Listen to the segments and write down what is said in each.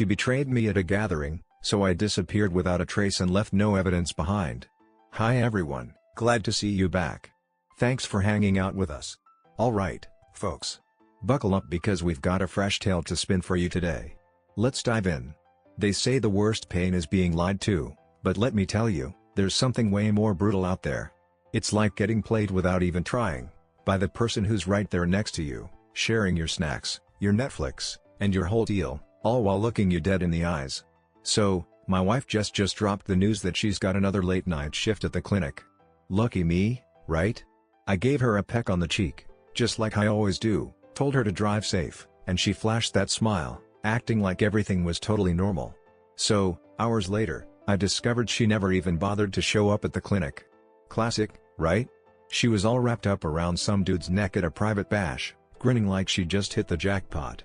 She betrayed me at a gathering, so I disappeared without a trace and left no evidence behind. Hi everyone, glad to see you back. Thanks for hanging out with us. Alright, folks. Buckle up because we've got a fresh tale to spin for you today. Let's dive in. They say the worst pain is being lied to, but let me tell you, there's something way more brutal out there. It's like getting played without even trying, by the person who's right there next to you, sharing your snacks, your Netflix, and your whole deal, all while looking you dead in the eyes. So, my wife Jess just dropped the news that she's got another late night shift at the clinic. Lucky me, right? I gave her a peck on the cheek, just like I always do, told her to drive safe, and she flashed that smile, acting like everything was totally normal. So, hours later, I discovered she never even bothered to show up at the clinic. Classic, right? She was all wrapped up around some dude's neck at a private bash, grinning like she just hit the jackpot.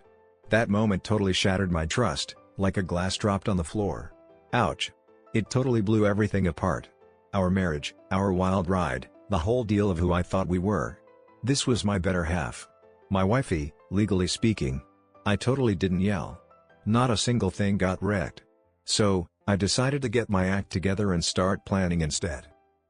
That moment totally shattered my trust, like a glass dropped on the floor. Ouch. It totally blew everything apart. Our marriage, our wild ride, the whole deal of who I thought we were. This was my better half. My wifey, legally speaking. I totally didn't yell. Not a single thing got wrecked. So, I decided to get my act together and start planning instead.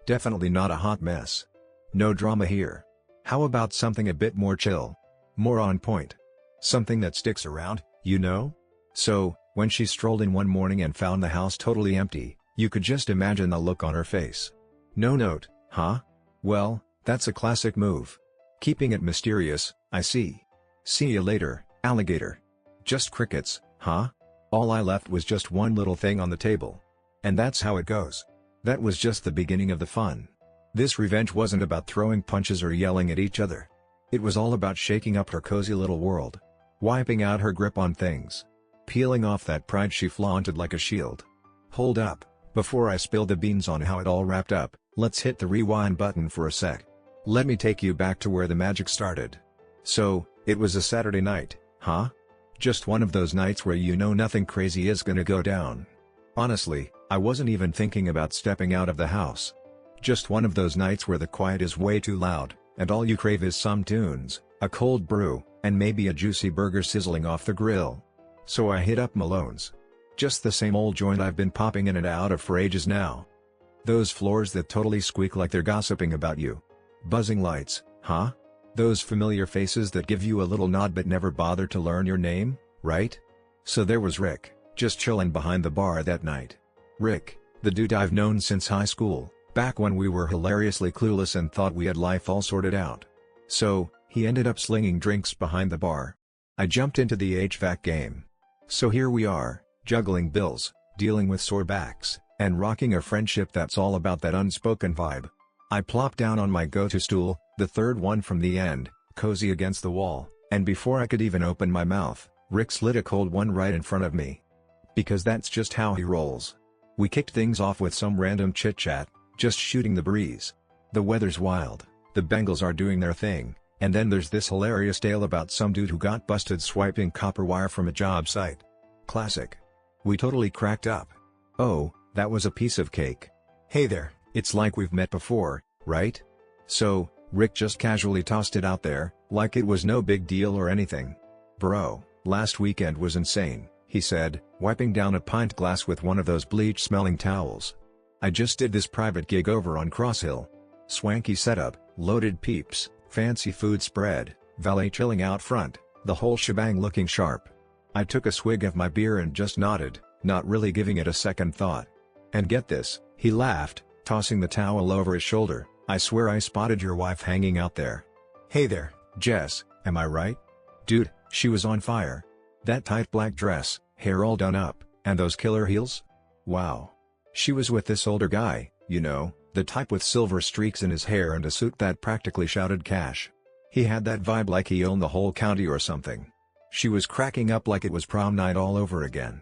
Definitely not a hot mess. No drama here. How about something a bit more chill? More on point. Something that sticks around, you know? So, when she strolled in one morning and found the house totally empty, you could just imagine the look on her face. No note, huh? Well, that's a classic move. Keeping it mysterious, I see. See you later, alligator. Just crickets, huh? All I left was just one little thing on the table. And that's how it goes. That was just the beginning of the fun. This revenge wasn't about throwing punches or yelling at each other. It was all about shaking up her cozy little world. Wiping out her grip on things. Peeling off that pride she flaunted like a shield. Hold up, before I spill the beans on how it all wrapped up, let's hit the rewind button for a sec. Let me take you back to where the magic started. So, it was a Saturday night, huh? Just one of those nights where you know nothing crazy is gonna go down. Honestly, I wasn't even thinking about stepping out of the house. Just one of those nights where the quiet is way too loud, and all you crave is some tunes, a cold brew, and maybe a juicy burger sizzling off the grill. So I hit up Malone's. Just the same old joint I've been popping in and out of for ages now. Those floors that totally squeak like they're gossiping about you. Buzzing lights, huh? Those familiar faces that give you a little nod but never bother to learn your name, right? So there was Rick, just chillin' behind the bar that night. Rick, the dude I've known since high school, back when we were hilariously clueless and thought we had life all sorted out. So, he ended up slinging drinks behind the bar. I jumped into the HVAC game. So here we are, juggling bills, dealing with sore backs, and rocking a friendship that's all about that unspoken vibe. I plopped down on my go-to stool, the third one from the end, cozy against the wall, and before I could even open my mouth, Rick slid a cold one right in front of me. Because that's just how he rolls. We kicked things off with some random chit-chat, just shooting the breeze. The weather's wild, the Bengals are doing their thing, and then there's this hilarious tale about some dude who got busted swiping copper wire from a job site. Classic. We totally cracked up. Oh, that was a piece of cake. Hey there, it's like we've met before, right? So, Rick just casually tossed it out there, like it was no big deal or anything. Bro, last weekend was insane, he said, wiping down a pint glass with one of those bleach-smelling towels. I just did this private gig over on Cross Hill. Swanky setup, loaded peeps, fancy food spread, valet chilling out front, the whole shebang looking sharp. I took a swig of my beer and just nodded, not really giving it a second thought. And get this, he laughed, tossing the towel over his shoulder, I swear I spotted your wife hanging out there. Hey there, Jess, am I right? Dude, she was on fire. That tight black dress, hair all done up, and those killer heels? Wow. She was with this older guy, you know, the type with silver streaks in his hair and a suit that practically shouted cash. He had that vibe like he owned the whole county or something. She was cracking up like it was prom night all over again.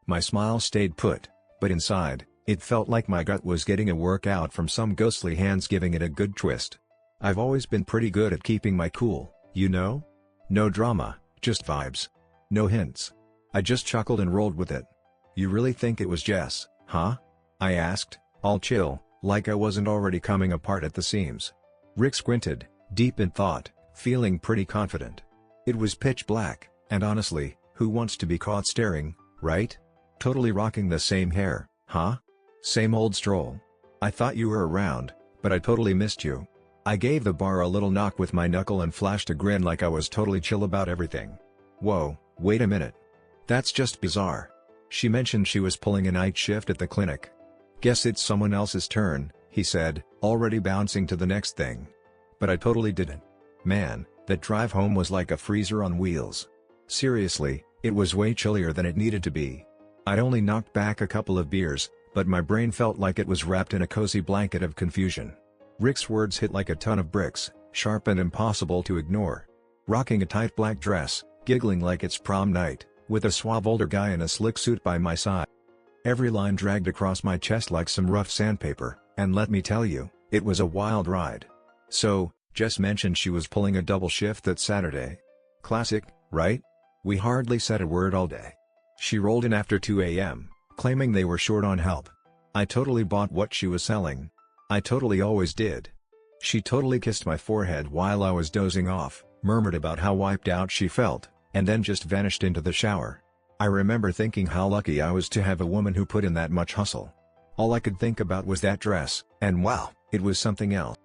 My smile stayed put, but inside, it felt like my gut was getting a workout from some ghostly hands giving it a good twist. I've always been pretty good at keeping my cool, you know? No drama, just vibes. No hints. I just chuckled and rolled with it. You really think it was Jess, huh? I asked, all chill, like I wasn't already coming apart at the seams. Rick squinted, deep in thought, feeling pretty confident. It was pitch black, and honestly, who wants to be caught staring, right? Totally rocking the same hair, huh? Same old stroll. I thought you were around, but I totally missed you. I gave the bar a little knock with my knuckle and flashed a grin like I was totally chill about everything. Whoa, wait a minute. That's just bizarre. She mentioned she was pulling a night shift at the clinic. Guess it's someone else's turn, he said, already bouncing to the next thing. But I totally didn't. Man, that drive home was like a freezer on wheels. Seriously, it was way chillier than it needed to be. I'd only knocked back a couple of beers, but my brain felt like it was wrapped in a cozy blanket of confusion. Rick's words hit like a ton of bricks, sharp and impossible to ignore. Rocking a tight black dress, giggling like it's prom night, with a suave older guy in a slick suit by my side. Every line dragged across my chest like some rough sandpaper, and let me tell you, it was a wild ride. So, Jess mentioned she was pulling a double shift that Saturday. Classic, right? We hardly said a word all day. She rolled in after 2 a.m., claiming they were short on help. I totally bought what she was selling. I totally always did. She totally kissed my forehead while I was dozing off, murmured about how wiped out she felt, and then just vanished into the shower. I remember thinking how lucky I was to have a woman who put in that much hustle. All I could think about was that dress, and wow, it was something else.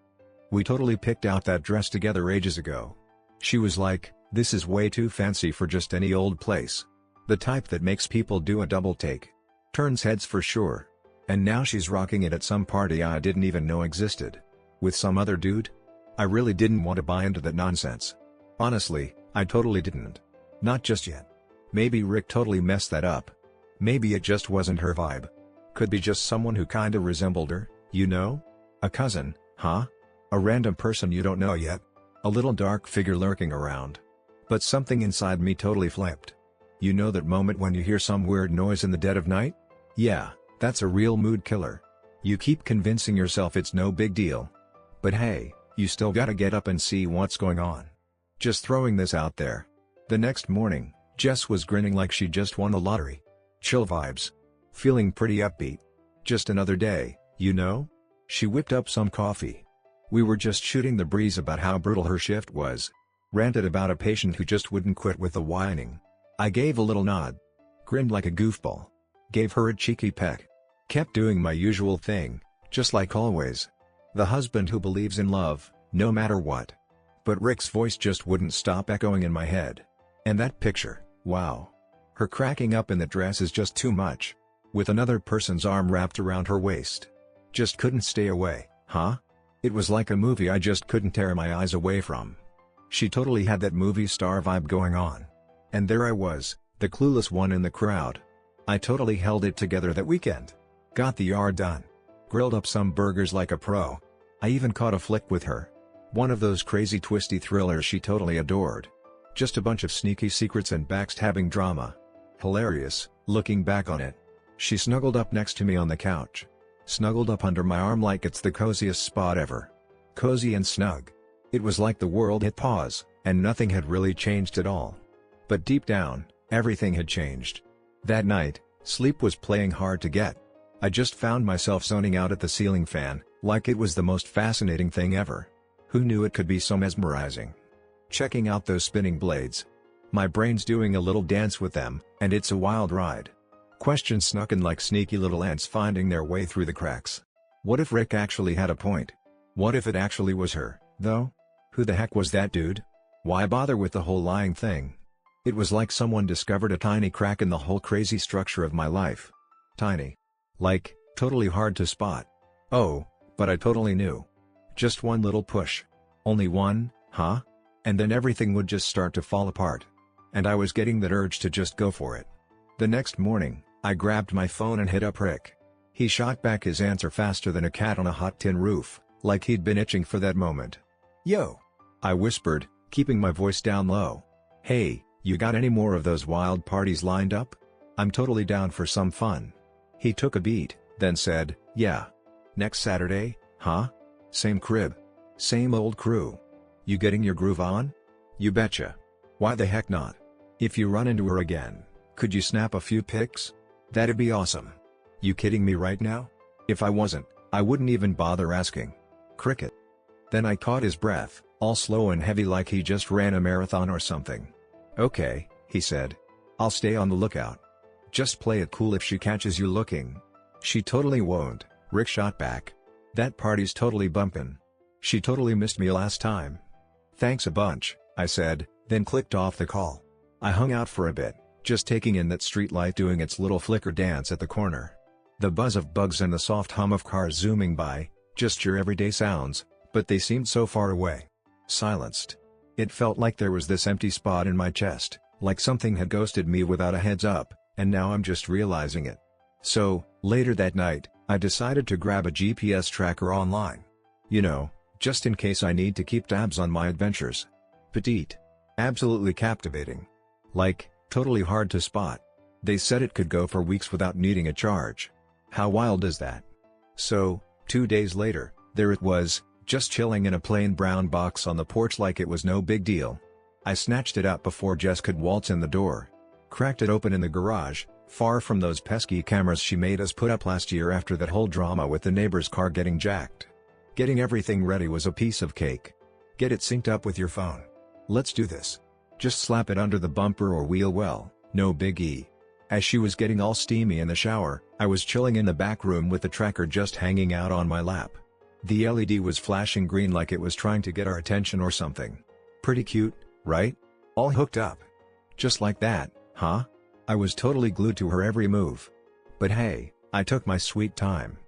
We totally picked out that dress together ages ago. She was like, "This is way too fancy for just any old place." The type that makes people do a double take. Turns heads for sure. And now she's rocking it at some party I didn't even know existed. With some other dude? I really didn't want to buy into that nonsense. Honestly, I totally didn't. Not just yet. Maybe Rick totally messed that up. Maybe it just wasn't her vibe. Could be just someone who kinda resembled her, you know? A cousin, huh? A random person you don't know yet. A little dark figure lurking around. But something inside me totally flipped. You know that moment when you hear some weird noise in the dead of night? Yeah, that's a real mood killer. You keep convincing yourself it's no big deal. But hey, you still gotta get up and see what's going on. Just throwing this out there. The next morning, Jess was grinning like she just won the lottery. Chill vibes. Feeling pretty upbeat. Just another day, you know? She whipped up some coffee. We were just shooting the breeze about how brutal her shift was. Ranted about a patient who just wouldn't quit with the whining. I gave a little nod. Grinned like a goofball. Gave her a cheeky peck. Kept doing my usual thing, just like always. The husband who believes in love, no matter what. But Rick's voice just wouldn't stop echoing in my head. And that picture, wow. Her cracking up in the dress is just too much. With another person's arm wrapped around her waist. Just couldn't stay away, huh? It was like a movie I just couldn't tear my eyes away from. She totally had that movie star vibe going on. And there I was, the clueless one in the crowd. I totally held it together that weekend. Got the yard done. Grilled up some burgers like a pro. I even caught a flick with her. One of those crazy twisty thrillers she totally adored. Just a bunch of sneaky secrets and backstabbing drama. Hilarious, looking back on it. She snuggled up next to me on the couch. Snuggled up under my arm like it's the coziest spot ever. Cozy and snug. It was like the world hit pause, and nothing had really changed at all. But deep down, everything had changed. That night, sleep was playing hard to get. I just found myself zoning out at the ceiling fan, like it was the most fascinating thing ever. Who knew it could be so mesmerizing? Checking out those spinning blades. My brain's doing a little dance with them, and it's a wild ride. Questions snuck in like sneaky little ants finding their way through the cracks. What if Rick actually had a point? What if it actually was her, though? Who the heck was that dude? Why bother with the whole lying thing? It was like someone discovered a tiny crack in the whole crazy structure of my life. Tiny. Like, totally hard to spot. Oh, but I totally knew. Just one little push. Only one, huh? And then everything would just start to fall apart. And I was getting that urge to just go for it. The next morning, I grabbed my phone and hit up Rick. He shot back his answer faster than a cat on a hot tin roof, like he'd been itching for that moment. Yo! I whispered, keeping my voice down low. Hey, you got any more of those wild parties lined up? I'm totally down for some fun. He took a beat, then said, yeah. Next Saturday, huh? Same crib. Same old crew. You getting your groove on? You betcha. Why the heck not? If you run into her again, could you snap a few pics? That'd be awesome. You kidding me right now? If I wasn't, I wouldn't even bother asking. Cricket. Then I caught his breath, all slow and heavy like he just ran a marathon or something. Okay, he said. I'll stay on the lookout. Just play it cool if she catches you looking. She totally won't, Rick shot back. That party's totally bumpin'. She totally missed me last time. Thanks a bunch, I said, then clicked off the call. I hung out for a bit, just taking in that street light doing its little flicker dance at the corner. The buzz of bugs and the soft hum of cars zooming by, just your everyday sounds, but they seemed so far away. Silenced. It felt like there was this empty spot in my chest, like something had ghosted me without a heads up, and now I'm just realizing it. So, later that night, I decided to grab a GPS tracker online. You know, just in case I need to keep tabs on my adventures. Petite. Absolutely captivating. Like, totally hard to spot. They said it could go for weeks without needing a charge. How wild is that? So, 2 days later, there it was, just chilling in a plain brown box on the porch like it was no big deal. I snatched it up before Jess could waltz in the door. Cracked it open in the garage, far from those pesky cameras she made us put up last year after that whole drama with the neighbor's car getting jacked. Getting everything ready was a piece of cake. Get it synced up with your phone. Let's do this. Just slap it under the bumper or wheel well, no biggie. As she was getting all steamy in the shower, I was chilling in the back room with the tracker just hanging out on my lap. The LED was flashing green like it was trying to get our attention or something. Pretty cute, right? All hooked up. Just like that, huh? I was totally glued to her every move. But hey, I took my sweet time.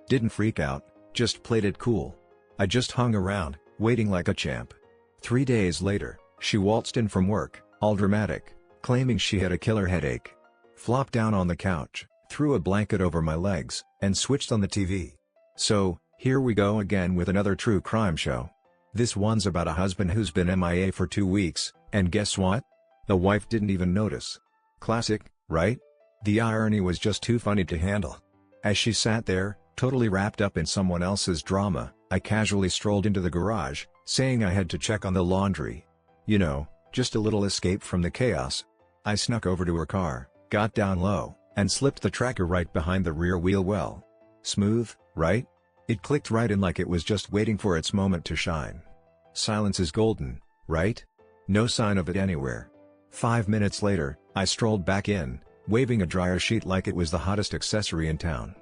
Didn't freak out, just played it cool. I just hung around, waiting like a champ. 3 days later, she waltzed in from work, all dramatic, claiming she had a killer headache. Flopped down on the couch, threw a blanket over my legs, and switched on the TV. So, here we go again with another true crime show. This one's about a husband who's been MIA for 2 weeks, and guess what? The wife didn't even notice. Classic, right? The irony was just too funny to handle. As she sat there, totally wrapped up in someone else's drama, I casually strolled into the garage, saying I had to check on the laundry. You know, just a little escape from the chaos. I snuck over to her car, got down low, and slipped the tracker right behind the rear wheel well. Smooth, right? It clicked right in like it was just waiting for its moment to shine. Silence is golden, right? No sign of it anywhere. 5 minutes later, I strolled back in, waving a dryer sheet like it was the hottest accessory in town.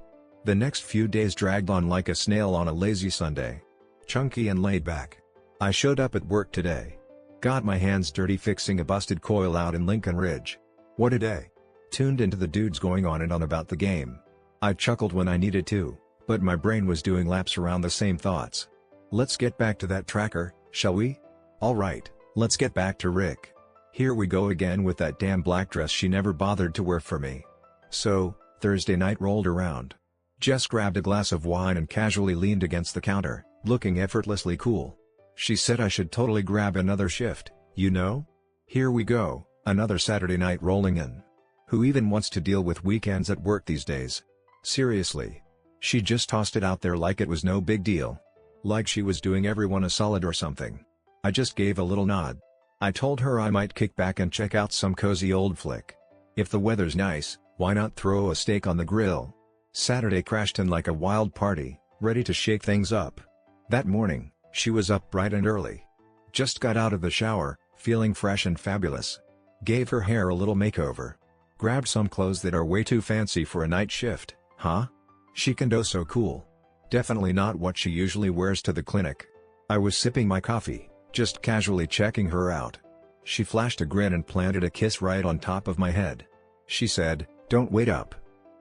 The next few days dragged on like a snail on a lazy Sunday. Chunky and laid back. I showed up at work today. Got my hands dirty fixing a busted coil out in Lincoln Ridge. What a day. Tuned into the dudes going on and on about the game. I chuckled when I needed to, but my brain was doing laps around the same thoughts. Let's get back to that tracker, shall we? Alright, let's get back to Rick. Here we go again with that damn black dress she never bothered to wear for me. So, Thursday night rolled around. Jess grabbed a glass of wine and casually leaned against the counter, looking effortlessly cool. She said I should totally grab another shift, you know? Here we go, another Saturday night rolling in. Who even wants to deal with weekends at work these days? Seriously. She just tossed it out there like it was no big deal. Like she was doing everyone a solid or something. I just gave a little nod. I told her I might kick back and check out some cozy old flick. If the weather's nice, why not throw a steak on the grill? Saturday crashed in like a wild party, ready to shake things up. That morning, she was up bright and early. Just got out of the shower, feeling fresh and fabulous. Gave her hair a little makeover. Grabbed some clothes that are way too fancy for a night shift, huh? Chic and oh so cool. Definitely not what she usually wears to the clinic. I was sipping my coffee, just casually checking her out. She flashed a grin and planted a kiss right on top of my head. She said, "Don't wait up."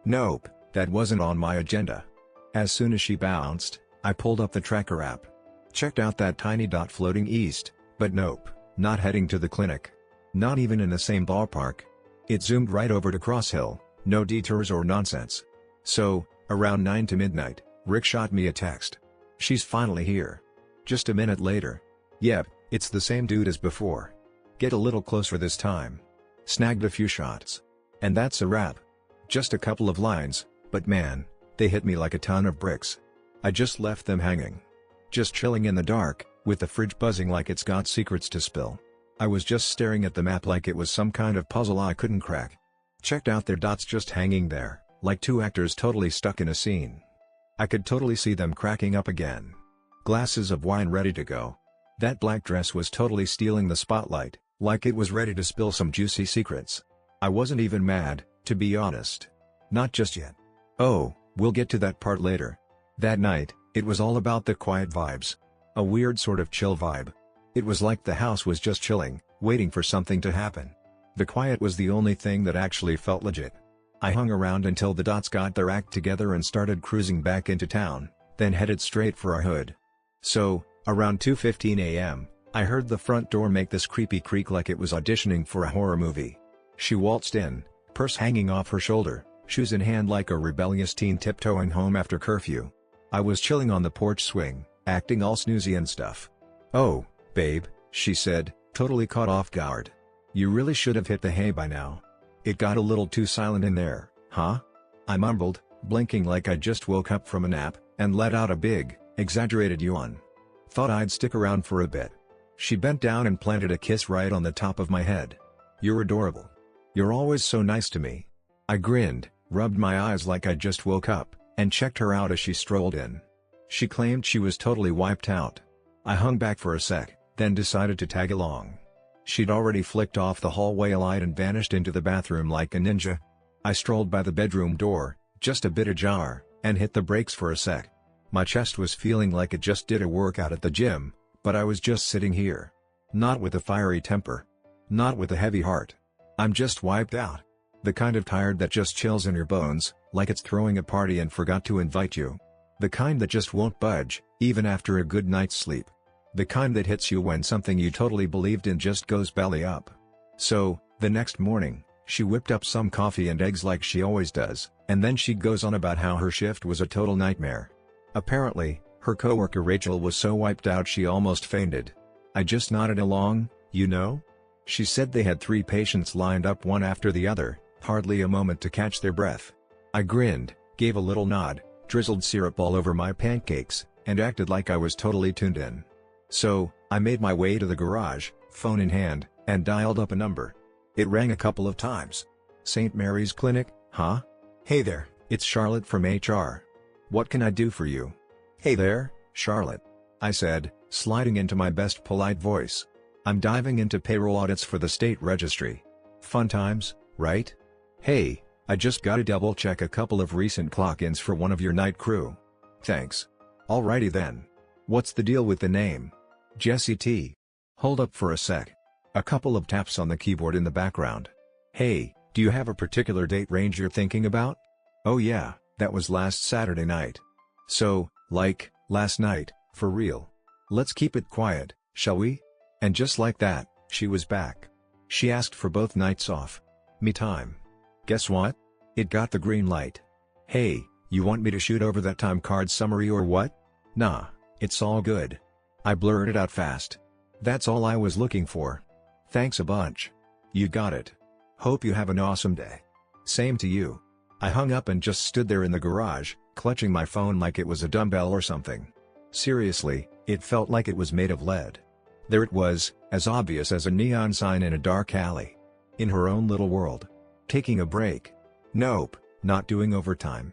Nope, that wasn't on my agenda. As soon as she bounced, I pulled up the tracker app. Checked out that tiny dot floating east, but nope, not heading to the clinic. Not even in the same ballpark. It zoomed right over to Cross Hill, no detours or nonsense. So, around 9 to midnight, Rick shot me a text. "She's finally here." Just a minute later. "Yep, it's the same dude as before. Get a little closer this time." Snagged a few shots. And that's a wrap. Just a couple of lines, but man, they hit me like a ton of bricks. I just left them hanging. Just chilling in the dark, with the fridge buzzing like it's got secrets to spill. I was just staring at the map like it was some kind of puzzle I couldn't crack. Checked out their dots just hanging there, like two actors totally stuck in a scene. I could totally see them cracking up again. Glasses of wine ready to go. That black dress was totally stealing the spotlight, like it was ready to spill some juicy secrets. I wasn't even mad, To be honest. Not just yet. Oh, we'll get to that part later. That night, it was all about the quiet vibes. A weird sort of chill vibe. It was like the house was just chilling, waiting for something to happen. The quiet was the only thing that actually felt legit. I hung around until the Dots got their act together and started cruising back into town, then headed straight for our hood. So, around 2:15 a.m., I heard the front door make this creepy creak like it was auditioning for a horror movie. She waltzed in, purse hanging off her shoulder, shoes in hand like a rebellious teen tiptoeing home after curfew. I was chilling on the porch swing, acting all snoozy and stuff. "Oh, babe," she said, totally caught off guard. "You really should have hit the hay by now. It got a little too silent in there, huh?" I mumbled, blinking like I just woke up from a nap, and let out a big, exaggerated yawn. "Thought I'd stick around for a bit." She bent down and planted a kiss right on the top of my head. "You're adorable. You're always so nice to me." I grinned, rubbed my eyes like I just woke up, and checked her out as she strolled in. She claimed she was totally wiped out. I hung back for a sec, then decided to tag along. She'd already flicked off the hallway light and vanished into the bathroom like a ninja. I strolled by the bedroom door, just a bit ajar, and hit the brakes for a sec. My chest was feeling like it just did a workout at the gym, but I was just sitting here. Not with a fiery temper. Not with a heavy heart. I'm just wiped out. The kind of tired that just chills in your bones, like it's throwing a party and forgot to invite you. The kind that just won't budge, even after a good night's sleep. The kind that hits you when something you totally believed in just goes belly up. So, the next morning, she whipped up some coffee and eggs like she always does, and then she goes on about how her shift was a total nightmare. Apparently, her coworker Rachel was so wiped out she almost fainted. I just nodded along, you know? She said they had 3 patients lined up one after the other, hardly a moment to catch their breath. I grinned, gave a little nod, drizzled syrup all over my pancakes, and acted like I was totally tuned in. So, I made my way to the garage, phone in hand, and dialed up a number. It rang a couple of times. "St. Mary's Clinic, huh? Hey there, it's Charlotte from HR. What can I do for you?" "Hey there, Charlotte," I said, sliding into my best polite voice. "I'm diving into payroll audits for the state registry. Fun times, right? Hey, I just gotta double check a couple of recent clock-ins for one of your night crew." "Thanks. Alrighty then. What's the deal with the name?" "Jessie T." "Hold up for a sec." A couple of taps on the keyboard in the background. "Hey, do you have a particular date range you're thinking about?" "Oh yeah, that was last Saturday night." "So, like, last night, for real. Let's keep it quiet, shall we?" And just like that, she was back. She asked for both nights off. Me time. Guess what? It got the green light. "Hey, you want me to shoot over that time card summary or what?" "Nah, it's all good." I blurted out fast. "That's all I was looking for. Thanks a bunch." "You got it. Hope you have an awesome day." "Same to you." I hung up and just stood there in the garage, clutching my phone like it was a dumbbell or something. Seriously, it felt like it was made of lead. There it was, as obvious as a neon sign in a dark alley. In her own little world. Taking a break. Nope, not doing overtime.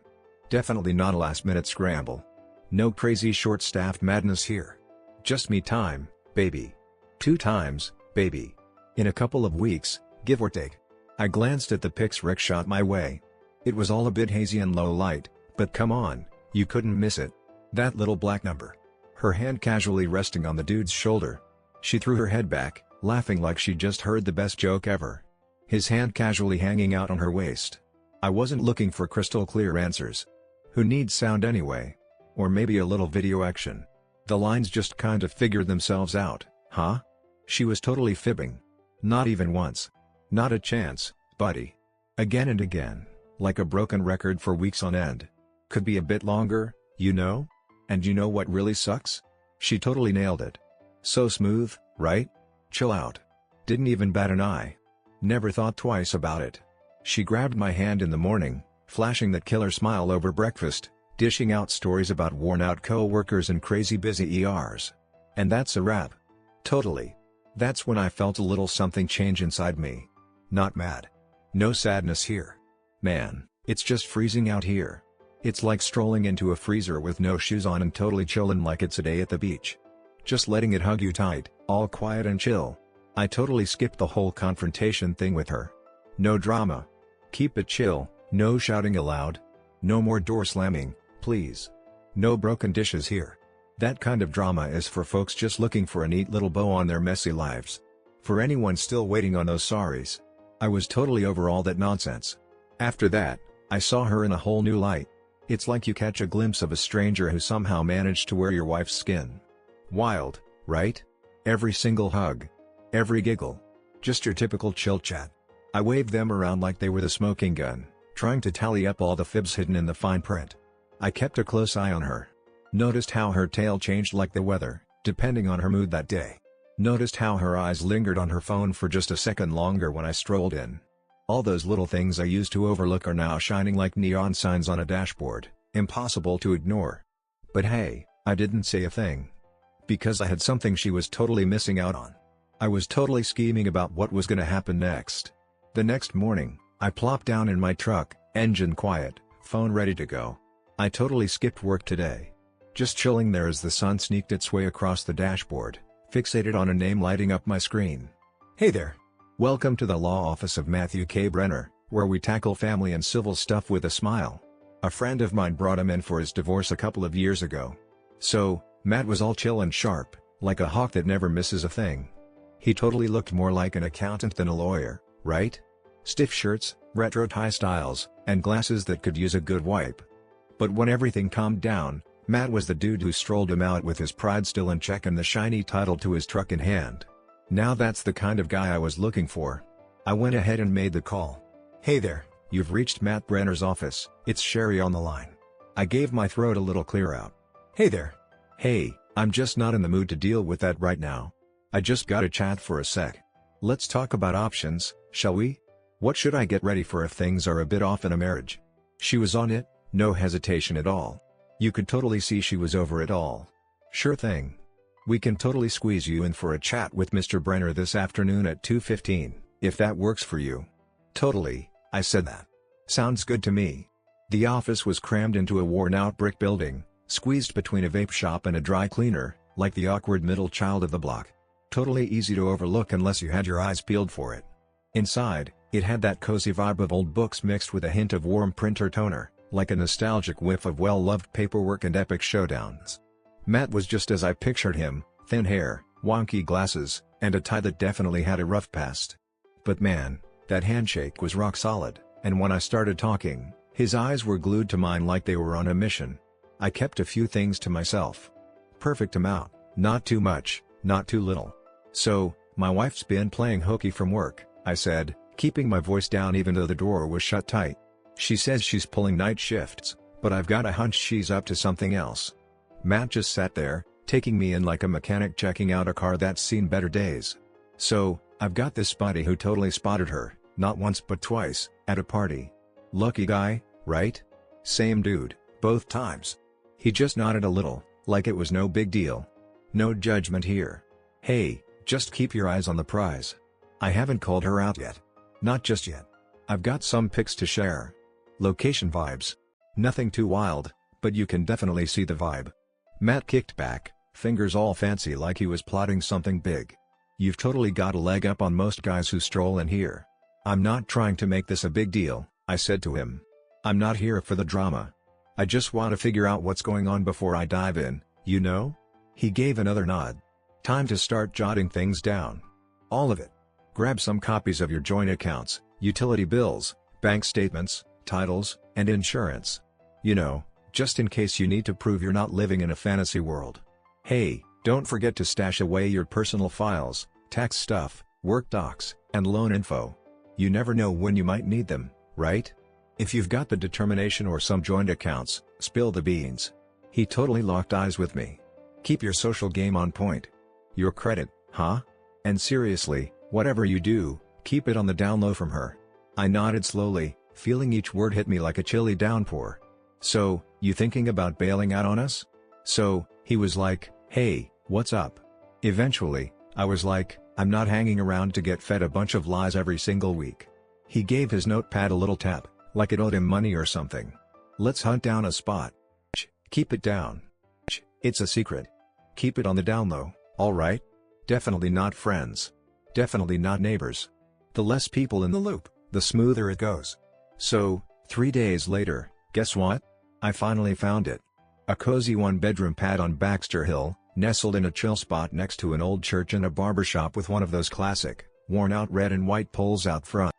Definitely not a last-minute scramble. No crazy short-staffed madness here. Just me time, baby. 2 times, baby. In a couple of weeks, give or take. I glanced at the pics Rick shot my way. It was all a bit hazy and low light, but come on, you couldn't miss it. That little black number. Her hand casually resting on the dude's shoulder. She threw her head back, laughing like she just heard the best joke ever. His hand casually hanging out on her waist. I wasn't looking for crystal clear answers. Who needs sound anyway? Or maybe a little video action. The lines just kind of figured themselves out, huh? She was totally fibbing. Not even once. Not a chance, buddy. Again and again, like a broken record for weeks on end. Could be a bit longer, you know? And you know what really sucks? She totally nailed it. So smooth, right? Chill out. Didn't even bat an eye. Never thought twice about it. She grabbed my hand in the morning, flashing that killer smile over breakfast, dishing out stories about worn-out co-workers and crazy busy ERs. And that's a wrap. Totally. That's when I felt a little something change inside me. Not mad. No sadness here. Man, it's just freezing out here. It's like strolling into a freezer with no shoes on and totally chillin' like it's a day at the beach. Just letting it hug you tight, all quiet and chill. I totally skipped the whole confrontation thing with her. No drama. Keep it chill, no shouting aloud. No more door slamming, please. No broken dishes here. That kind of drama is for folks just looking for a neat little bow on their messy lives. For anyone still waiting on those sorries. I was totally over all that nonsense. After that, I saw her in a whole new light. It's like you catch a glimpse of a stranger who somehow managed to wear your wife's skin. Wild, right? Every single hug. Every giggle. Just your typical chill chat. I waved them around like they were the smoking gun, trying to tally up all the fibs hidden in the fine print. I kept a close eye on her. Noticed how her tail changed like the weather, depending on her mood that day. Noticed how her eyes lingered on her phone for just a second longer when I strolled in. All those little things I used to overlook are now shining like neon signs on a dashboard, impossible to ignore. But hey, I didn't say a thing. Because I had something she was totally missing out on. I was totally scheming about what was gonna happen next. The next morning, I plopped down in my truck, engine quiet, phone ready to go. I totally skipped work today. Just chilling there as the sun sneaked its way across the dashboard, fixated on a name lighting up my screen. Hey there. Welcome to the law office of Matthew K. Brenner, where we tackle family and civil stuff with a smile. A friend of mine brought him in for his divorce a couple of years ago. So, Matt was all chill and sharp, like a hawk that never misses a thing. He totally looked more like an accountant than a lawyer, right? Stiff shirts, retro tie styles, and glasses that could use a good wipe. But when everything calmed down, Matt was the dude who strolled him out with his pride still in check and the shiny title to his truck in hand. Now that's the kind of guy I was looking for. I went ahead and made the call. Hey there, you've reached Matt Brenner's office, it's Sherry on the line. I gave my throat a little clear out. Hey there. Hey, I'm just not in the mood to deal with that right now. I just gotta chat for a sec. Let's talk about options, shall we? What should I get ready for if things are a bit off in a marriage? She was on it, no hesitation at all. You could totally see she was over it all. Sure thing. We can totally squeeze you in for a chat with Mr. Brenner this afternoon at 2:15, if that works for you. Totally, I said that. Sounds good to me. The office was crammed into a worn-out brick building, squeezed between a vape shop and a dry cleaner, like the awkward middle child of the block. Totally easy to overlook unless you had your eyes peeled for it. Inside, it had that cozy vibe of old books mixed with a hint of warm printer toner, like a nostalgic whiff of well-loved paperwork and epic showdowns. Matt was just as I pictured him, thin hair, wonky glasses, and a tie that definitely had a rough past. But man, that handshake was rock solid, and when I started talking, his eyes were glued to mine like they were on a mission. I kept a few things to myself. Perfect amount, not too much, not too little. So, my wife's been playing hooky from work, I said, keeping my voice down even though the door was shut tight. She says she's pulling night shifts, but I've got a hunch she's up to something else. Matt just sat there, taking me in like a mechanic checking out a car that's seen better days. So, I've got this spotty who totally spotted her, not once but twice, at a party. Lucky guy, right? Same dude, both times. He just nodded a little, like it was no big deal. No judgment here. Hey, just keep your eyes on the prize. I haven't called her out yet. Not just yet. I've got some pics to share. Location vibes. Nothing too wild, but you can definitely see the vibe. Matt kicked back, fingers all fancy like he was plotting something big. You've totally got a leg up on most guys who stroll in here. I'm not trying to make this a big deal, I said to him. I'm not here for the drama. I just want to figure out what's going on before I dive in, you know? He gave another nod. Time to start jotting things down. All of it. Grab some copies of your joint accounts, utility bills, bank statements, titles, and insurance. You know, just in case you need to prove you're not living in a fantasy world. Hey, don't forget to stash away your personal files, tax stuff, work docs, and loan info. You never know when you might need them, right? If you've got the determination or some joint accounts, spill the beans. He totally locked eyes with me. Keep your social game on point. Your credit, huh? And seriously, whatever you do, keep it on the down low from her. I nodded slowly, feeling each word hit me like a chilly downpour. So, you thinking about bailing out on us? So, he was like, hey, what's up? Eventually, I was like, I'm not hanging around to get fed a bunch of lies every single week. He gave his notepad a little tap, like it owed him money or something. Let's hunt down a spot. Keep it down. It's a secret. Keep it on the down low, alright? Definitely not friends. Definitely not neighbors. The less people in the loop, the smoother it goes. So, 3 days later, guess what? I finally found it. A cozy one-bedroom pad on Baxter Hill, nestled in a chill spot next to an old church and a barbershop with one of those classic, worn-out red and white poles out front.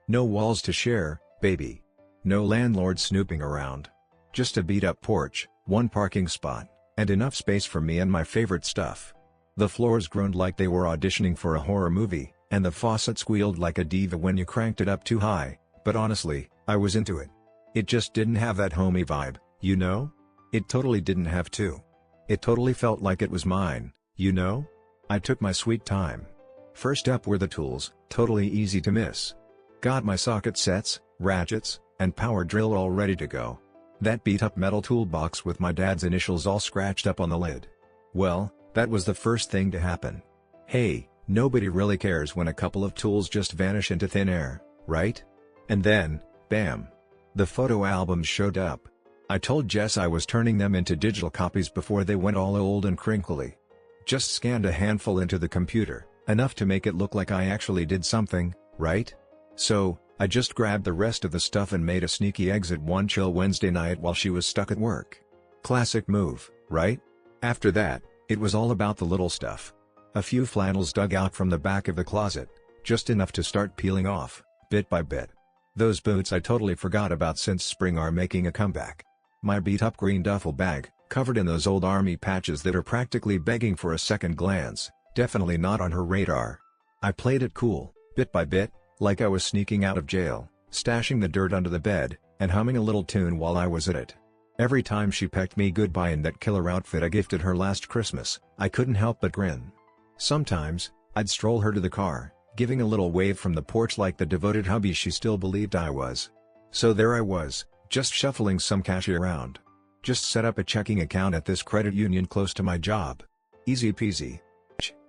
No walls to share, baby. No landlord snooping around. Just a beat-up porch, one parking spot, and enough space for me and my favorite stuff. The floors groaned like they were auditioning for a horror movie, and the faucet squealed like a diva when you cranked it up too high, but honestly, I was into it. It just didn't have that homey vibe, you know? It totally didn't have to. It totally felt like it was mine, you know? I took my sweet time. First up were the tools, totally easy to miss. Got my socket sets, ratchets, and power drill all ready to go. That beat-up metal toolbox with my dad's initials all scratched up on the lid. Well, that was the first thing to happen. Hey, nobody really cares when a couple of tools just vanish into thin air, right? And then, bam! The photo albums showed up. I told Jess I was turning them into digital copies before they went all old and crinkly. Just scanned a handful into the computer, enough to make it look like I actually did something, right? So, I just grabbed the rest of the stuff and made a sneaky exit one chill Wednesday night while she was stuck at work. Classic move, right? After that, it was all about the little stuff. A few flannels dug out from the back of the closet, just enough to start peeling off, bit by bit. Those boots I totally forgot about since spring are making a comeback. My beat-up green duffel bag, covered in those old army patches that are practically begging for a second glance, definitely not on her radar. I played it cool, bit by bit, like I was sneaking out of jail, stashing the dirt under the bed, and humming a little tune while I was at it. Every time she pecked me goodbye in that killer outfit I gifted her last Christmas, I couldn't help but grin. Sometimes, I'd stroll her to the car, giving a little wave from the porch like the devoted hubby she still believed I was. So there I was, just shuffling some cash around. Just set up a checking account at this credit union close to my job. Easy peasy.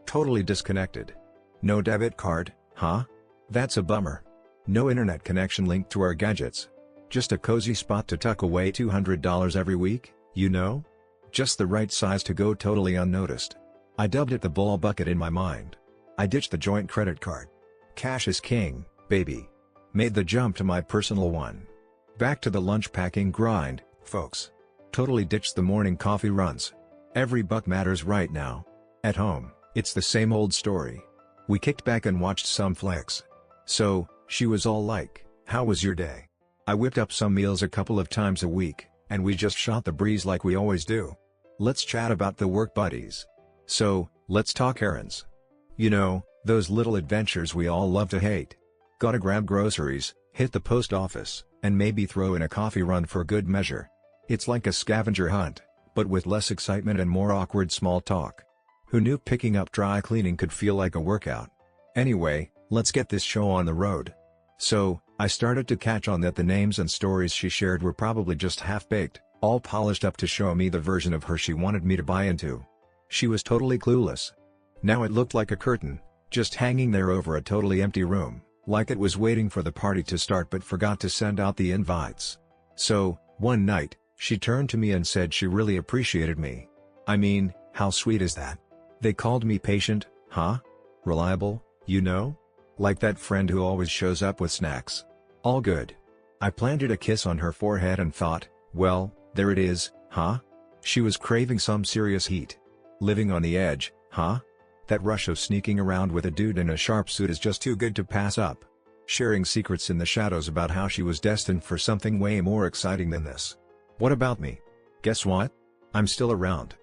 Totally disconnected. No debit card, huh? That's a bummer. No internet connection linked to our gadgets. Just a cozy spot to tuck away $200 every week, you know? Just the right size to go totally unnoticed. I dubbed it the ball bucket in my mind. I ditched the joint credit card. Cash is king, baby. Made the jump to my personal one. Back to the lunch packing grind, folks. Totally ditched the morning coffee runs. Every buck matters right now. At home, it's the same old story. We kicked back and watched some flicks. So, she was all like, "How was your day?" I whipped up some meals a couple of times a week, and we just shot the breeze like we always do. Let's chat about the work buddies. So, let's talk errands. You know, those little adventures we all love to hate. Gotta grab groceries, hit the post office, and maybe throw in a coffee run for good measure. It's like a scavenger hunt, but with less excitement and more awkward small talk. Who knew picking up dry cleaning could feel like a workout? Anyway, let's get this show on the road. So, I started to catch on that the names and stories she shared were probably just half-baked, all polished up to show me the version of her she wanted me to buy into. She was totally clueless. Now it looked like a curtain, just hanging there over a totally empty room, like it was waiting for the party to start but forgot to send out the invites. So, one night, she turned to me and said she really appreciated me. I mean, how sweet is that? They called me patient, huh? Reliable, you know? Like that friend who always shows up with snacks. All good. I planted a kiss on her forehead and thought, well, there it is, huh? She was craving some serious heat. Living on the edge, huh? That rush of sneaking around with a dude in a sharp suit is just too good to pass up. Sharing secrets in the shadows about how she was destined for something way more exciting than this. What about me? Guess what? I'm still around.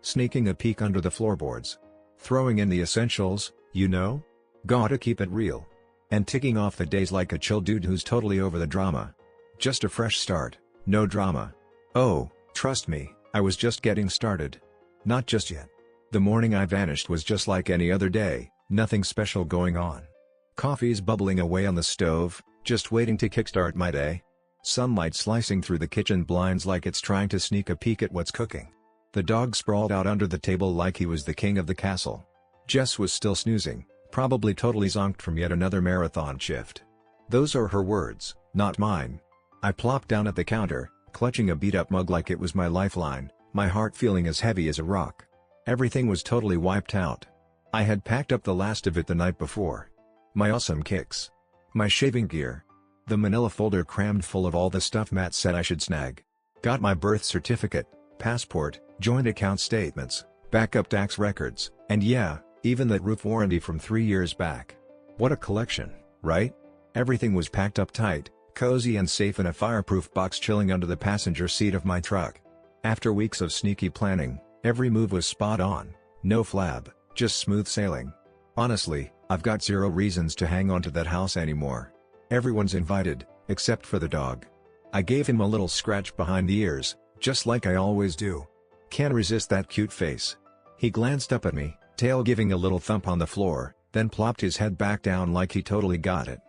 Sneaking a peek under the floorboards. Throwing in the essentials, you know? Gotta keep it real. And ticking off the days like a chill dude who's totally over the drama. Just a fresh start, no drama. Oh, trust me, I was just getting started. Not just yet. The morning I vanished was just like any other day, nothing special going on. Coffee's bubbling away on the stove, just waiting to kickstart my day. Sunlight slicing through the kitchen blinds like it's trying to sneak a peek at what's cooking. The dog sprawled out under the table like he was the king of the castle. Jess was still snoozing, probably totally zonked from yet another marathon shift. Those are her words, not mine. I plopped down at the counter, clutching a beat-up mug like it was my lifeline, my heart feeling as heavy as a rock. Everything was totally wiped out. I had packed up the last of it the night before. My awesome kicks. My shaving gear. The manila folder crammed full of all the stuff Matt said I should snag. Got my birth certificate, passport, joint account statements, backup tax records, and yeah, even that roof warranty from 3 years back. What a collection, right? Everything was packed up tight, cozy and safe in a fireproof box chilling under the passenger seat of my truck. After weeks of sneaky planning, every move was spot on, no flab, just smooth sailing. Honestly, I've got zero reasons to hang on to that house anymore. Everyone's invited, except for the dog. I gave him a little scratch behind the ears, just like I always do. Can't resist that cute face. He glanced up at me, tail giving a little thump on the floor, then plopped his head back down like he totally got it.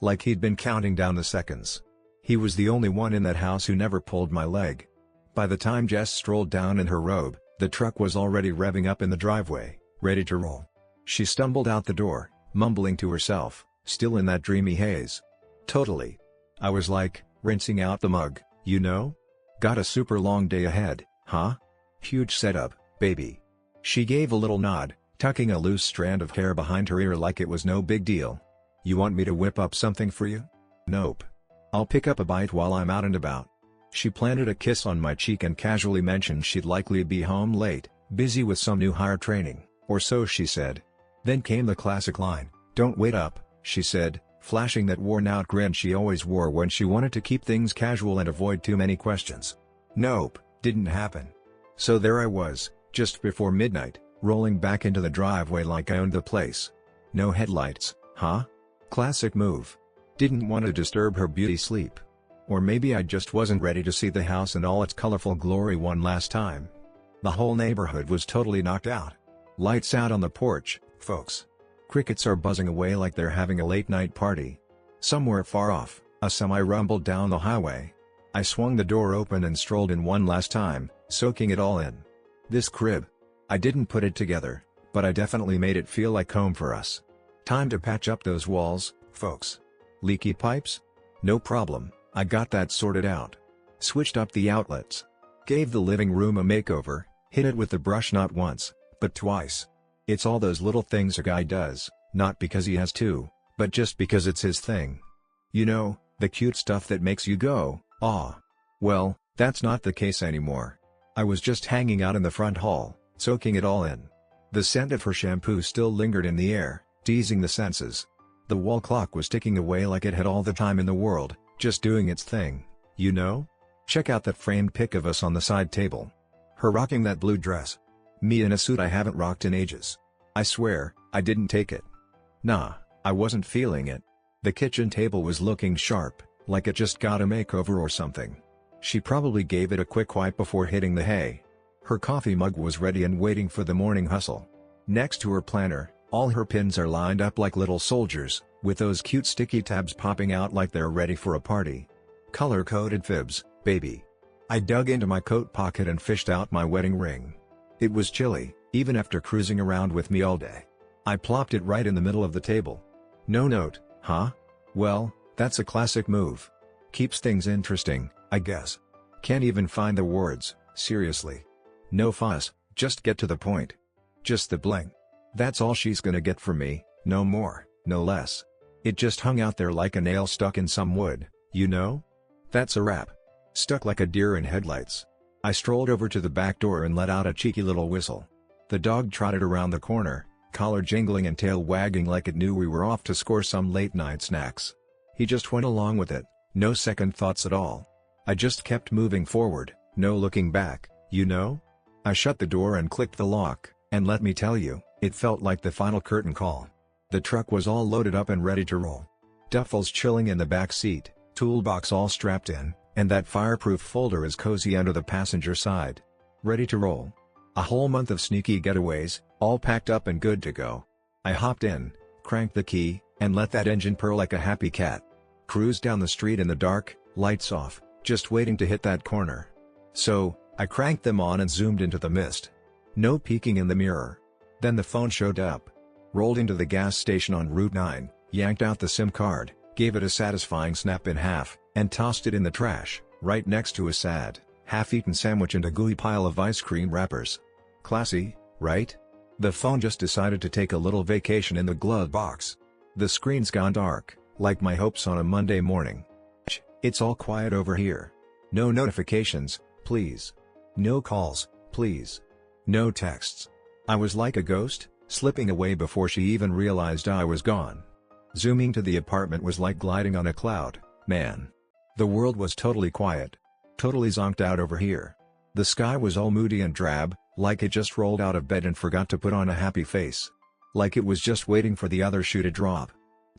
Like he'd been counting down the seconds. He was the only one in that house who never pulled my leg. By the time Jess strolled down in her robe, the truck was already revving up in the driveway, ready to roll. She stumbled out the door, mumbling to herself, still in that dreamy haze. Totally. I was like, rinsing out the mug, you know? Got a super long day ahead, huh? Huge setup, baby. She gave a little nod, tucking a loose strand of hair behind her ear like it was no big deal. You want me to whip up something for you? Nope. I'll pick up a bite while I'm out and about. She planted a kiss on my cheek and casually mentioned she'd likely be home late, busy with some new hire training, or so she said. Then came the classic line, "Don't wait up," she said, flashing that worn-out grin she always wore when she wanted to keep things casual and avoid too many questions. Nope, didn't happen. So there I was, just before midnight, rolling back into the driveway like I owned the place. No headlights, huh? Classic move. Didn't want to disturb her beauty sleep. Or maybe I just wasn't ready to see the house in all its colorful glory one last time. The whole neighborhood was totally knocked out. Lights out on the porch, folks. Crickets are buzzing away like they're having a late-night party. Somewhere far off, a semi rumbled down the highway. I swung the door open and strolled in one last time, soaking it all in. This crib. I didn't put it together, but I definitely made it feel like home for us. Time to patch up those walls, folks. Leaky pipes? No problem, I got that sorted out. Switched up the outlets. Gave the living room a makeover, hit it with the brush not once, but twice. It's all those little things a guy does, not because he has to, but just because it's his thing. You know, the cute stuff that makes you go, "Aw." Well, that's not the case anymore. I was just hanging out in the front hall, soaking it all in. The scent of her shampoo still lingered in the air, teasing the senses. The wall clock was ticking away like it had all the time in the world, just doing its thing, you know? Check out that framed pic of us on the side table. Her rocking that blue dress. Me in a suit I haven't rocked in ages. I swear, I didn't take it. Nah, I wasn't feeling it. The kitchen table was looking sharp, like it just got a makeover or something. She probably gave it a quick wipe before hitting the hay. Her coffee mug was ready and waiting for the morning hustle. Next to her planner, all her pins are lined up like little soldiers, with those cute sticky tabs popping out like they're ready for a party. Color-coded fibs, baby. I dug into my coat pocket and fished out my wedding ring. It was chilly, even after cruising around with me all day. I plopped it right in the middle of the table. No note, huh? Well, that's a classic move. Keeps things interesting, I guess. Can't even find the words, seriously. No fuss, just get to the point. Just the bling. That's all she's gonna get from me, no more, no less. It just hung out there like a nail stuck in some wood, you know? That's a wrap. Stuck like a deer in headlights. I strolled over to the back door and let out a cheeky little whistle. The dog trotted around the corner, collar jingling and tail wagging like it knew we were off to score some late-night snacks. He just went along with it, no second thoughts at all. I just kept moving forward, no looking back, you know? I shut the door and clicked the lock, and let me tell you, it felt like the final curtain call. The truck was all loaded up and ready to roll. Duffels chilling in the back seat, toolbox all strapped in, and that fireproof folder is cozy under the passenger side. Ready to roll. A whole month of sneaky getaways, all packed up and good to go. I hopped in, cranked the key, and let that engine purr like a happy cat. Cruised down the street in the dark, lights off, just waiting to hit that corner. So, I cranked them on and zoomed into the mist. No peeking in the mirror. Then the phone showed up. Rolled into the gas station on Route 9, yanked out the SIM card, gave it a satisfying snap in half, and tossed it in the trash, right next to a sad, half-eaten sandwich and a gooey pile of ice cream wrappers. Classy, right? The phone just decided to take a little vacation in the glove box. The screen's gone dark, Like my hopes on a Monday morning. It's all quiet over here. No notifications, please. No calls, please. No texts. I was like a ghost, slipping away before she even realized I was gone. Zooming to the apartment was like gliding on a cloud, man. The world was totally quiet. Totally zonked out over here. The sky was all moody and drab, like it just rolled out of bed and forgot to put on a happy face. Like it was just waiting for the other shoe to drop.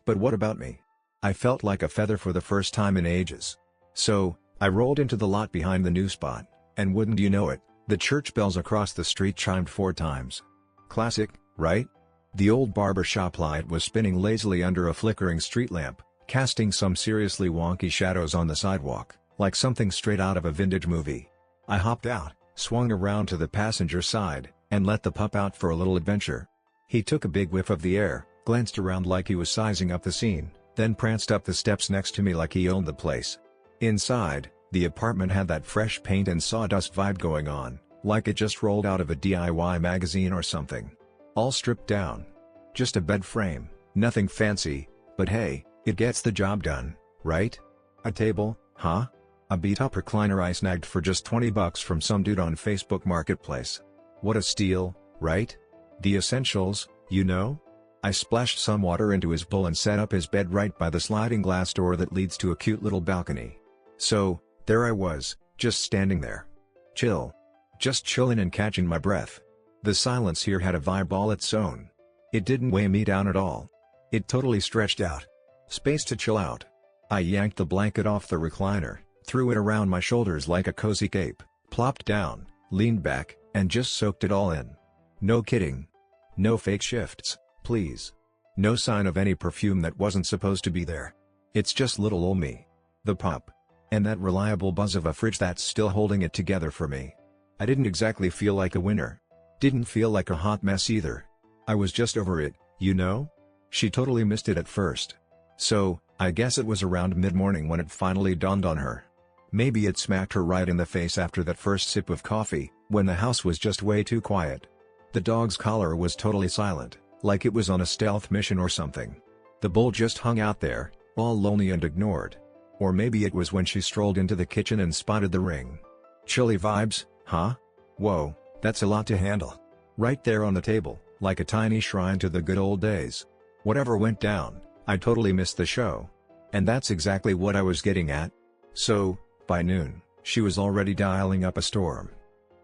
But what about me? I felt like a feather for the first time in ages. So, I rolled into the lot behind the new spot, and wouldn't you know it, the church bells across the street chimed 4 times. Classic, right? The old barber shop light was spinning lazily under a flickering street lamp, casting some seriously wonky shadows on the sidewalk, like something straight out of a vintage movie. I hopped out, swung around to the passenger side, and let the pup out for a little adventure. He took a big whiff of the air, glanced around like he was sizing up the scene, then pranced up the steps next to me like he owned the place. Inside, the apartment had that fresh paint and sawdust vibe going on, like it just rolled out of a DIY magazine or something. All stripped down. Just a bed frame, nothing fancy, but hey, it gets the job done, right? A table, huh? A beat-up recliner I snagged for just $20 from some dude on Facebook Marketplace. What a steal, right? The essentials, you know? I splashed some water into his bowl and set up his bed right by the sliding glass door that leads to a cute little balcony. So, there I was, just standing there. Chill. Just chillin' and catching my breath. The silence here had a vibe all its own. It didn't weigh me down at all. It totally stretched out. Space to chill out. I yanked the blanket off the recliner, threw it around my shoulders like a cozy cape, plopped down, leaned back, and just soaked it all in. No kidding. No fake shifts, please. No sign of any perfume that wasn't supposed to be there. It's just little ol' me. The pup. And that reliable buzz of a fridge that's still holding it together for me. I didn't exactly feel like a winner. Didn't feel like a hot mess either. I was just over it, you know? She totally missed it at first. So, I guess it was around mid-morning when it finally dawned on her. Maybe it smacked her right in the face after that first sip of coffee, when the house was just way too quiet. The dog's collar was totally silent, like it was on a stealth mission or something. The bowl just hung out there, all lonely and ignored. Or maybe it was when she strolled into the kitchen and spotted the ring. Chilly vibes, huh? Whoa, that's a lot to handle. Right there on the table, like a tiny shrine to the good old days. Whatever went down, I totally missed the show. And that's exactly what I was getting at. So, by noon, she was already dialing up a storm.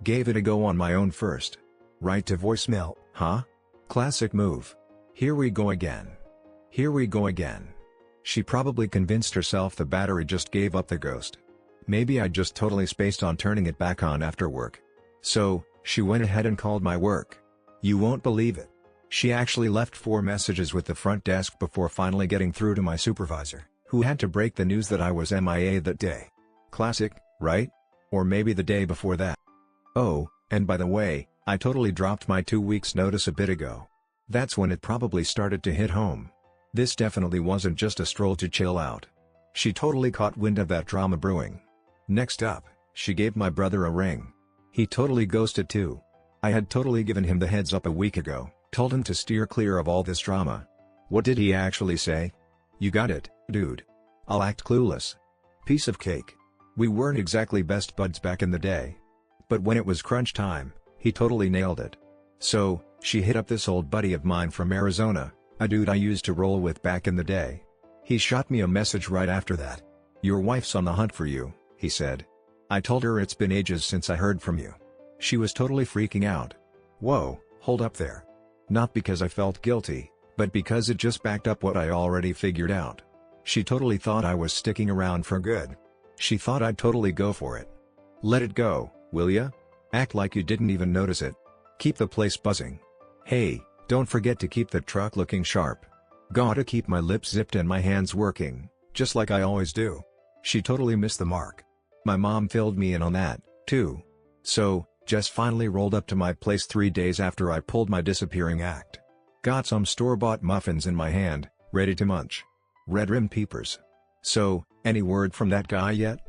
Gave it a go on my own first. Right to voicemail, huh? Classic move. Here we go again. Here we go again. She probably convinced herself the battery just gave up the ghost. Maybe I just totally spaced on turning it back on after work. So, she went ahead and called my work. You won't believe it. She actually left 4 messages with the front desk before finally getting through to my supervisor, who had to break the news that I was MIA that day. Classic, right? Or maybe the day before that. Oh, and by the way, I totally dropped my 2 weeks notice a bit ago. That's when it probably started to hit home. This definitely wasn't just a stroll to chill out. She totally caught wind of that drama brewing. Next up, she gave my brother a ring. He totally ghosted too. I had totally given him the heads up a week ago, told him to steer clear of all this drama. What did he actually say? You got it, dude. I'll act clueless. Piece of cake. We weren't exactly best buds back in the day. But when it was crunch time, he totally nailed it. So, she hit up this old buddy of mine from Arizona, a dude I used to roll with back in the day. He shot me a message right after that. Your wife's on the hunt for you, he said. I told her it's been ages since I heard from you. She was totally freaking out. Whoa, hold up there. Not because I felt guilty, but because it just backed up what I already figured out. She totally thought I was sticking around for good. She thought I'd totally go for it. Let it go, will ya? Act like you didn't even notice it. Keep the place buzzing. Hey, don't forget to keep the truck looking sharp. Gotta keep my lips zipped and my hands working, just like I always do. She totally missed the mark. My mom filled me in on that, too. So, Jess finally rolled up to my place 3 days after I pulled my disappearing act. Got some store-bought muffins in my hand, ready to munch. Red rim peepers. So, any word from that guy yet?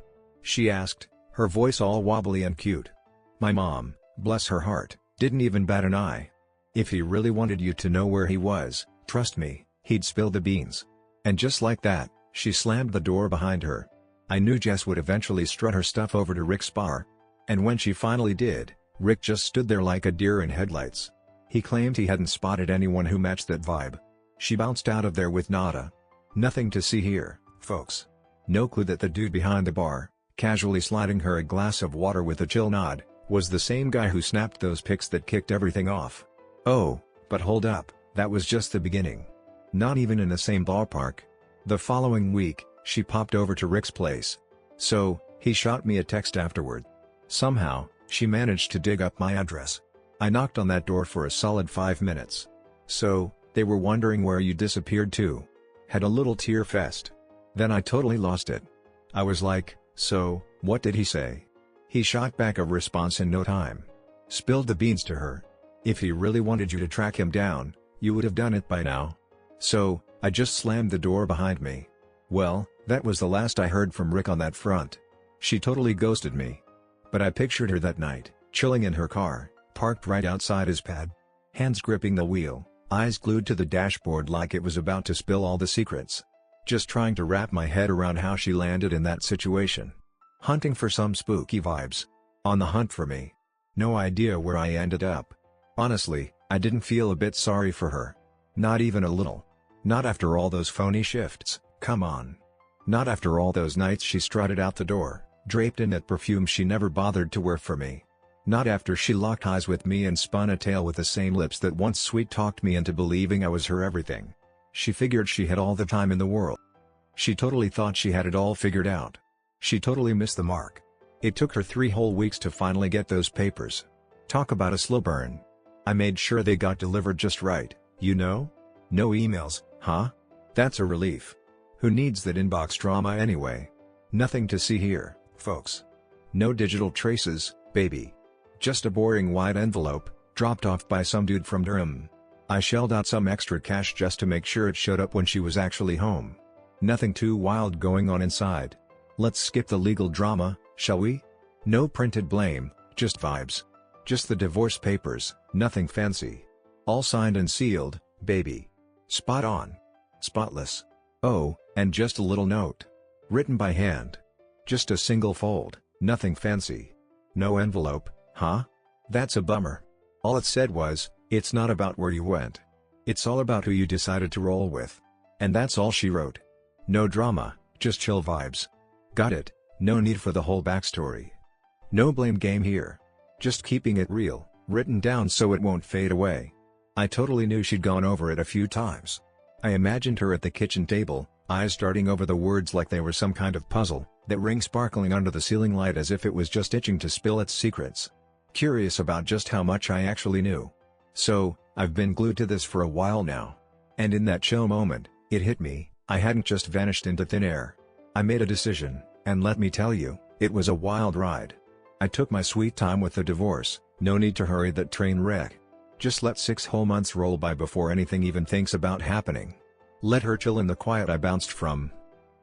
She asked, her voice all wobbly and cute. My mom, bless her heart, didn't even bat an eye. If he really wanted you to know where he was, trust me, he'd spill the beans. And just like that, she slammed the door behind her. I knew Jess would eventually strut her stuff over to Rick's bar. And when she finally did, Rick just stood there like a deer in headlights. He claimed he hadn't spotted anyone who matched that vibe. She bounced out of there with nada. Nothing to see here, folks. No clue that the dude behind the bar, casually sliding her a glass of water with a chill nod, was the same guy who snapped those pics that kicked everything off. Oh, but hold up, that was just the beginning. Not even in the same ballpark. The following week, she popped over to Rick's place. So, he shot me a text afterward. Somehow, she managed to dig up my address. I knocked on that door for a solid 5 minutes. So, they were wondering where you disappeared to. Had a little tear fest. Then I totally lost it. I was like, so, what did he say? He shot back a response in no time. Spilled the beans to her. If he really wanted you to track him down, you would have done it by now. So, I just slammed the door behind me. Well, that was the last I heard from Rick on that front. She totally ghosted me. But I pictured her that night, chilling in her car, parked right outside his pad. Hands gripping the wheel, eyes glued to the dashboard like it was about to spill all the secrets. Just trying to wrap my head around how she landed in that situation. Hunting for some spooky vibes. On the hunt for me. No idea where I ended up. Honestly, I didn't feel a bit sorry for her. Not even a little. Not after all those phony shifts, come on. Not after all those nights she strutted out the door, draped in that perfume she never bothered to wear for me. Not after she locked eyes with me and spun a tale with the same lips that once sweet-talked me into believing I was her everything. She figured she had all the time in the world. She totally thought she had it all figured out. She totally missed the mark. It took her 3 whole weeks to finally get those papers. Talk about a slow burn. I made sure they got delivered just right, you know? No emails, huh? That's a relief. Who needs that inbox drama anyway? Nothing to see here, folks. No digital traces, baby. Just a boring white envelope, dropped off by some dude from Durham. I shelled out some extra cash just to make sure it showed up when she was actually home. Nothing too wild going on inside. Let's skip the legal drama, shall we? No printed blame, just vibes. Just the divorce papers, nothing fancy. All signed and sealed, baby. Spot on. Spotless. Oh, and just a little note. Written by hand. Just a single fold, nothing fancy. No envelope, huh? That's a bummer. All it said was, it's not about where you went. It's all about who you decided to roll with. And that's all she wrote. No drama, just chill vibes. Got it, no need for the whole backstory. No blame game here. Just keeping it real, written down so it won't fade away. I totally knew she'd gone over it a few times. I imagined her at the kitchen table, eyes darting over the words like they were some kind of puzzle, that ring sparkling under the ceiling light as if it was just itching to spill its secrets. Curious about just how much I actually knew. So, I've been glued to this for a while now. And in that chill moment, it hit me, I hadn't just vanished into thin air. I made a decision, and let me tell you, it was a wild ride. I took my sweet time with the divorce, no need to hurry that train wreck. Just let 6 whole months roll by before anything even thinks about happening. Let her chill in the quiet I bounced from.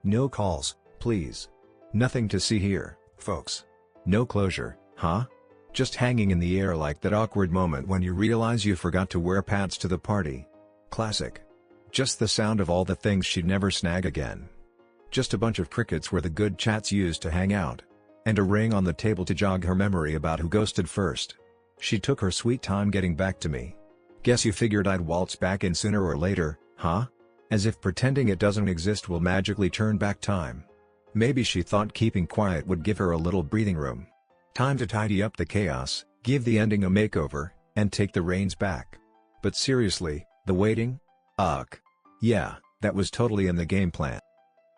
No calls, please. Nothing to see here, folks. No closure, huh? Just hanging in the air like that awkward moment when you realize you forgot to wear pants to the party. Classic. Just the sound of all the things she'd never snag again. Just a bunch of crickets where the good chats used to hang out. And a ring on the table to jog her memory about who ghosted first. She took her sweet time getting back to me. Guess you figured I'd waltz back in sooner or later, huh? As if pretending it doesn't exist will magically turn back time. Maybe she thought keeping quiet would give her a little breathing room. Time to tidy up the chaos, give the ending a makeover, and take the reins back. But seriously, the waiting? Ugh. Yeah, that was totally in the game plan.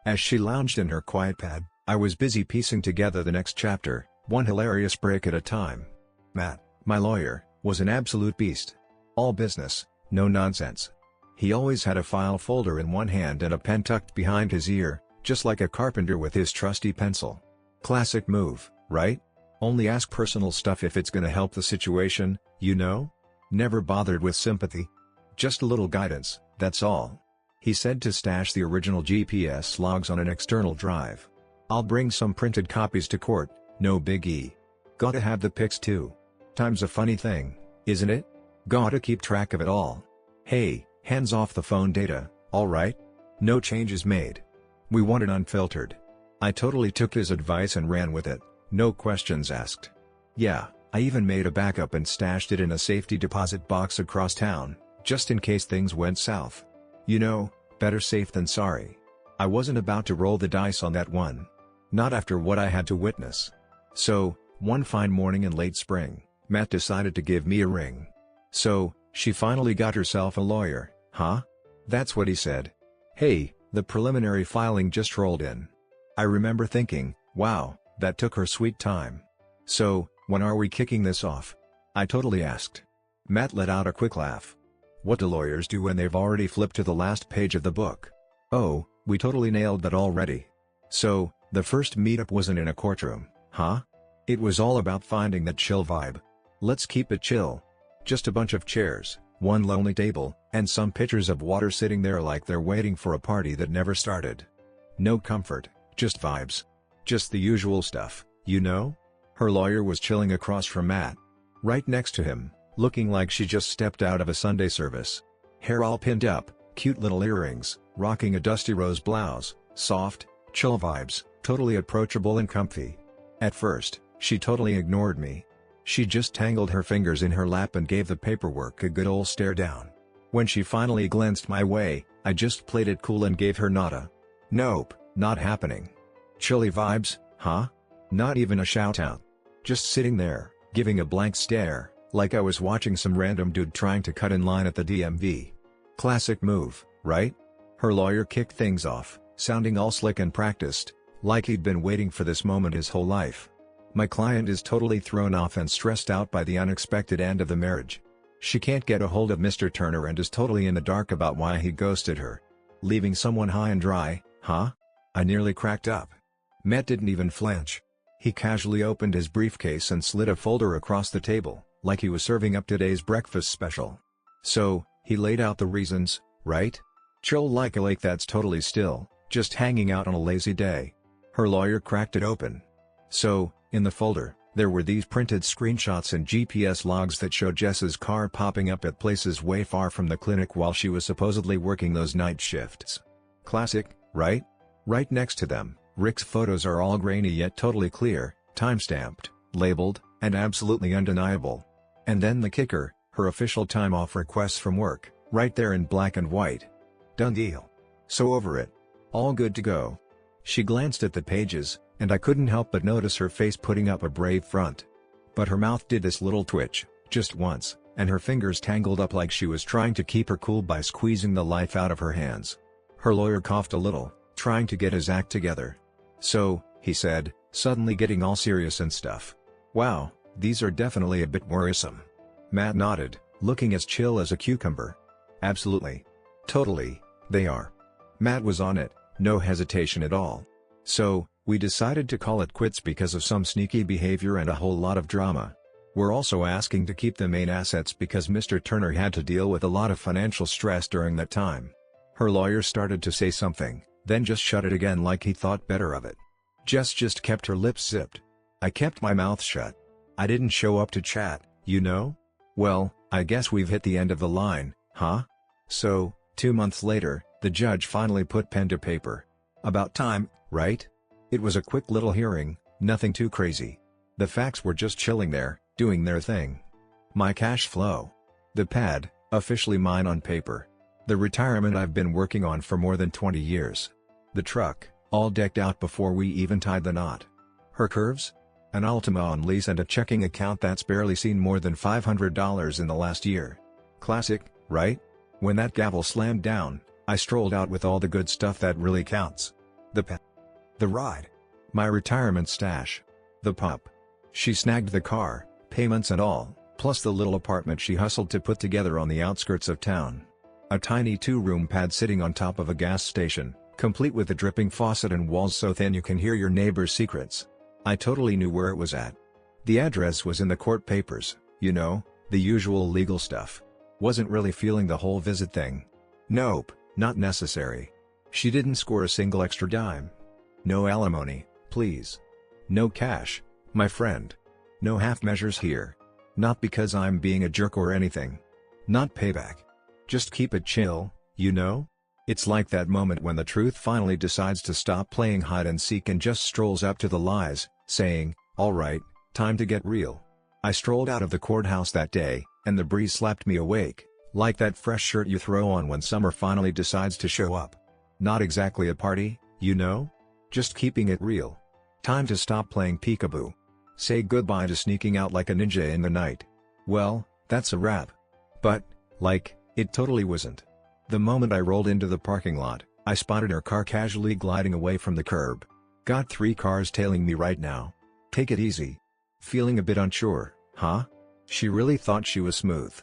As she lounged in her quiet pad, I was busy piecing together the next chapter, one hilarious break at a time. Matt, my lawyer, was an absolute beast. All business, no nonsense. He always had a file folder in one hand and a pen tucked behind his ear, just like a carpenter with his trusty pencil. Classic move, right? Only ask personal stuff if it's gonna help the situation, you know? Never bothered with sympathy. Just a little guidance, that's all. He said to stash the original GPS logs on an external drive. I'll bring some printed copies to court, no biggie. Gotta have the pics too. Time's a funny thing, isn't it? Gotta keep track of it all. Hey, hands off the phone data, alright? No changes made. We want it unfiltered. I totally took his advice and ran with it, no questions asked. Yeah, I even made a backup and stashed it in a safety deposit box across town, just in case things went south. You know, better safe than sorry. I wasn't about to roll the dice on that one. Not after what I had to witness. So, one fine morning in late spring, Matt decided to give me a ring. So, she finally got herself a lawyer, huh? That's what he said. Hey, the preliminary filing just rolled in. I remember thinking, wow, that took her sweet time. So, when are we kicking this off? I totally asked. Matt let out a quick laugh. What do lawyers do when they've already flipped to the last page of the book? Oh, we totally nailed that already. So, the first meetup wasn't in a courtroom, huh? It was all about finding that chill vibe. Let's keep it chill. Just a bunch of chairs, one lonely table, and some pitchers of water sitting there like they're waiting for a party that never started. No comfort, just vibes. Just the usual stuff, you know? Her lawyer was chilling across from Matt. Right next to him, looking like she just stepped out of a Sunday service. Hair all pinned up, cute little earrings, rocking a dusty rose blouse, soft, chill vibes, totally approachable and comfy. At first, she totally ignored me. She just tangled her fingers in her lap and gave the paperwork a good ol' stare down. When she finally glanced my way, I just played it cool and gave her nada. Nope, not happening. Chilly vibes, huh? Not even a shout out. Just sitting there, giving a blank stare, like I was watching some random dude trying to cut in line at the DMV. Classic move, right? Her lawyer kicked things off, sounding all slick and practiced, like he'd been waiting for this moment his whole life. My client is totally thrown off and stressed out by the unexpected end of the marriage. She can't get a hold of Mr. Turner and is totally in the dark about why he ghosted her. Leaving someone high and dry, huh? I nearly cracked up. Matt didn't even flinch. He casually opened his briefcase and slid a folder across the table, like he was serving up today's breakfast special. So, he laid out the reasons, right? Chill like a lake that's totally still, just hanging out on a lazy day. Her lawyer cracked it open. So, in the folder, there were these printed screenshots and GPS logs that showed Jess's car popping up at places way far from the clinic while she was supposedly working those night shifts. Classic, right? Right next to them, Rick's photos are all grainy yet totally clear, time-stamped, labeled, and absolutely undeniable. And then the kicker, her official time-off requests from work, right there in black and white. Done deal. So over it. All good to go. She glanced at the pages, and I couldn't help but notice her face putting up a brave front. But her mouth did this little twitch, just once, and her fingers tangled up like she was trying to keep her cool by squeezing the life out of her hands. Her lawyer coughed a little, trying to get his act together. So, he said, suddenly getting all serious and stuff. Wow, these are definitely a bit worrisome. Matt nodded, looking as chill as a cucumber. Absolutely. Totally, they are. Matt was on it, no hesitation at all. So, we decided to call it quits because of some sneaky behavior and a whole lot of drama. We're also asking to keep the main assets because Mr. Turner had to deal with a lot of financial stress during that time. Her lawyer started to say something, then just shut it again like he thought better of it. Jess just kept her lips zipped. I kept my mouth shut. I didn't show up to chat, you know? Well, I guess we've hit the end of the line, huh? So, 2 months later, the judge finally put pen to paper. About time, right? It was a quick little hearing, nothing too crazy. The facts were just chilling there, doing their thing. My cash flow. The pad, officially mine on paper. The retirement I've been working on for more than 20 years. The truck, all decked out before we even tied the knot. Her curves? An Altima on lease and a checking account that's barely seen more than $500 in the last year. Classic, right? When that gavel slammed down, I strolled out with all the good stuff that really counts. The pet. The ride. My retirement stash. The pup. She snagged the car, payments and all, plus the little apartment she hustled to put together on the outskirts of town. A tiny 2-room pad sitting on top of a gas station, complete with a dripping faucet and walls so thin you can hear your neighbor's secrets. I totally knew where it was at. The address was in the court papers, you know, the usual legal stuff. Wasn't really feeling the whole visit thing. Nope, not necessary. She didn't score a single extra dime. No alimony, please. No cash, my friend. No half measures here. Not because I'm being a jerk or anything. Not payback. Just keep it chill, you know? It's like that moment when the truth finally decides to stop playing hide and seek and just strolls up to the lies, saying, "Alright, time to get real." I strolled out of the courthouse that day, and the breeze slapped me awake, like that fresh shirt you throw on when summer finally decides to show up. Not exactly a party, you know? Just keeping it real. Time to stop playing peekaboo. Say goodbye to sneaking out like a ninja in the night. Well, that's a wrap. But, it totally wasn't. The moment I rolled into the parking lot, I spotted her car casually gliding away from the curb. Got 3 cars tailing me right now. Take it easy. Feeling a bit unsure, huh? She really thought she was smooth.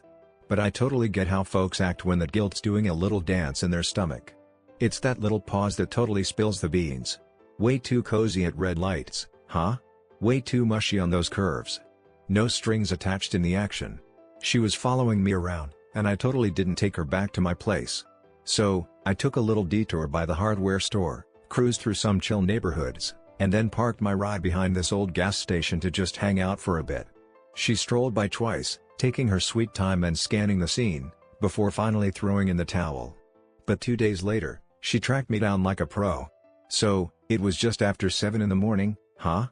But I totally get how folks act when that guilt's doing a little dance in their stomach. It's that little pause that totally spills the beans. Way too cozy at red lights, huh? Way too mushy on those curves. No strings attached in the action. She was following me around, and I totally didn't take her back to my place. So, I took a little detour by the hardware store, cruised through some chill neighborhoods, and then parked my ride behind this old gas station to just hang out for a bit. She strolled by twice, taking her sweet time and scanning the scene, before finally throwing in the towel. But 2 days later, she tracked me down like a pro. So, it was just after 7 in the morning, huh?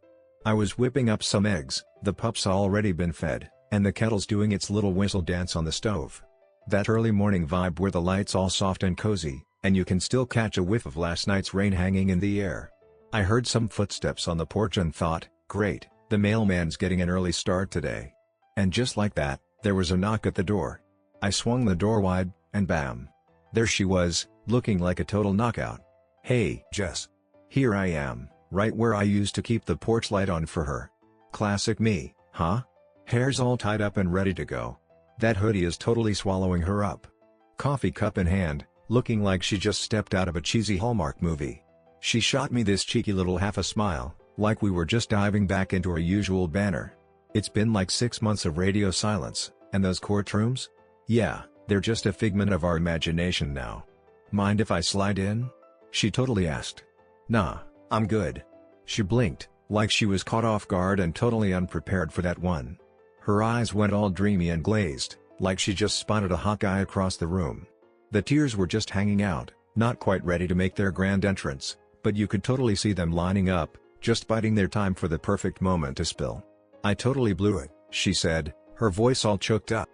I was whipping up some eggs, the pup's already been fed, and the kettle's doing its little whistle dance on the stove. That early morning vibe where the light's all soft and cozy, and you can still catch a whiff of last night's rain hanging in the air. I heard some footsteps on the porch and thought, great, the mailman's getting an early start today. And just like that, there was a knock at the door. I swung the door wide, and bam! There she was, looking like a total knockout. "Hey, Jess. Here I am, right where I used to keep the porch light on for her. Classic me, huh? Hair's all tied up and ready to go. That hoodie is totally swallowing her up. Coffee cup in hand, looking like she just stepped out of a cheesy Hallmark movie. She shot me this cheeky little half a smile, like we were just diving back into our usual banner. It's been like 6 months of radio silence, and those courtrooms? Yeah, they're just a figment of our imagination now. Mind if I slide in?" she totally asked. "Nah, I'm good." She blinked, like she was caught off guard and totally unprepared for that one. Her eyes went all dreamy and glazed, like she just spotted a hot guy across the room. The tears were just hanging out, not quite ready to make their grand entrance, but you could totally see them lining up, just biding their time for the perfect moment to spill. "I totally blew it," she said, her voice all choked up.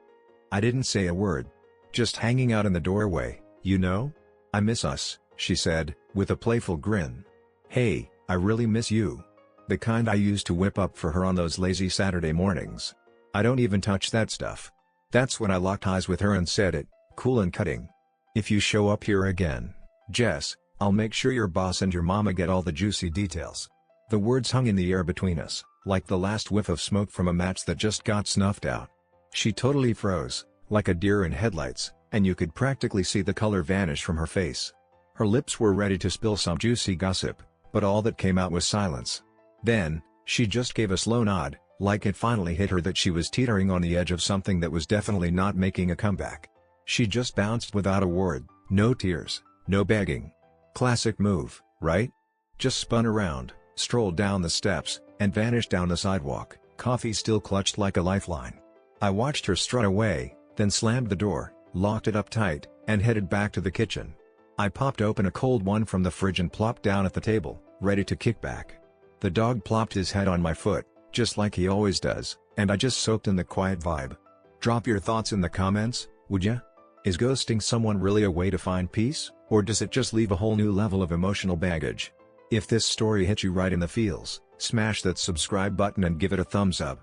I didn't say a word. "Just hanging out in the doorway, you know? I miss us," she said, with a playful grin. "Hey, I really miss you. The kind I used to whip up for her on those lazy Saturday mornings. I don't even touch that stuff." That's when I locked eyes with her and said it, cool and cutting. "If you show up here again, Jess, I'll make sure your boss and your mama get all the juicy details." The words hung in the air between us, like the last whiff of smoke from a match that just got snuffed out. She totally froze, like a deer in headlights, and you could practically see the color vanish from her face. Her lips were ready to spill some juicy gossip, but all that came out was silence. Then, she just gave a slow nod, like it finally hit her that she was teetering on the edge of something that was definitely not making a comeback. She just bounced without a word, no tears, no begging. Classic move, right? Just spun around, strolled down the steps, and vanished down the sidewalk, coffee still clutched like a lifeline. I watched her strut away, then slammed the door, locked it up tight, and headed back to the kitchen. I popped open a cold one from the fridge and plopped down at the table, ready to kick back. The dog plopped his head on my foot, just like he always does, and I just soaked in the quiet vibe. Drop your thoughts in the comments, would ya? Is ghosting someone really a way to find peace, or does it just leave a whole new level of emotional baggage? If this story hit you right in the feels, smash that subscribe button and give it a thumbs up.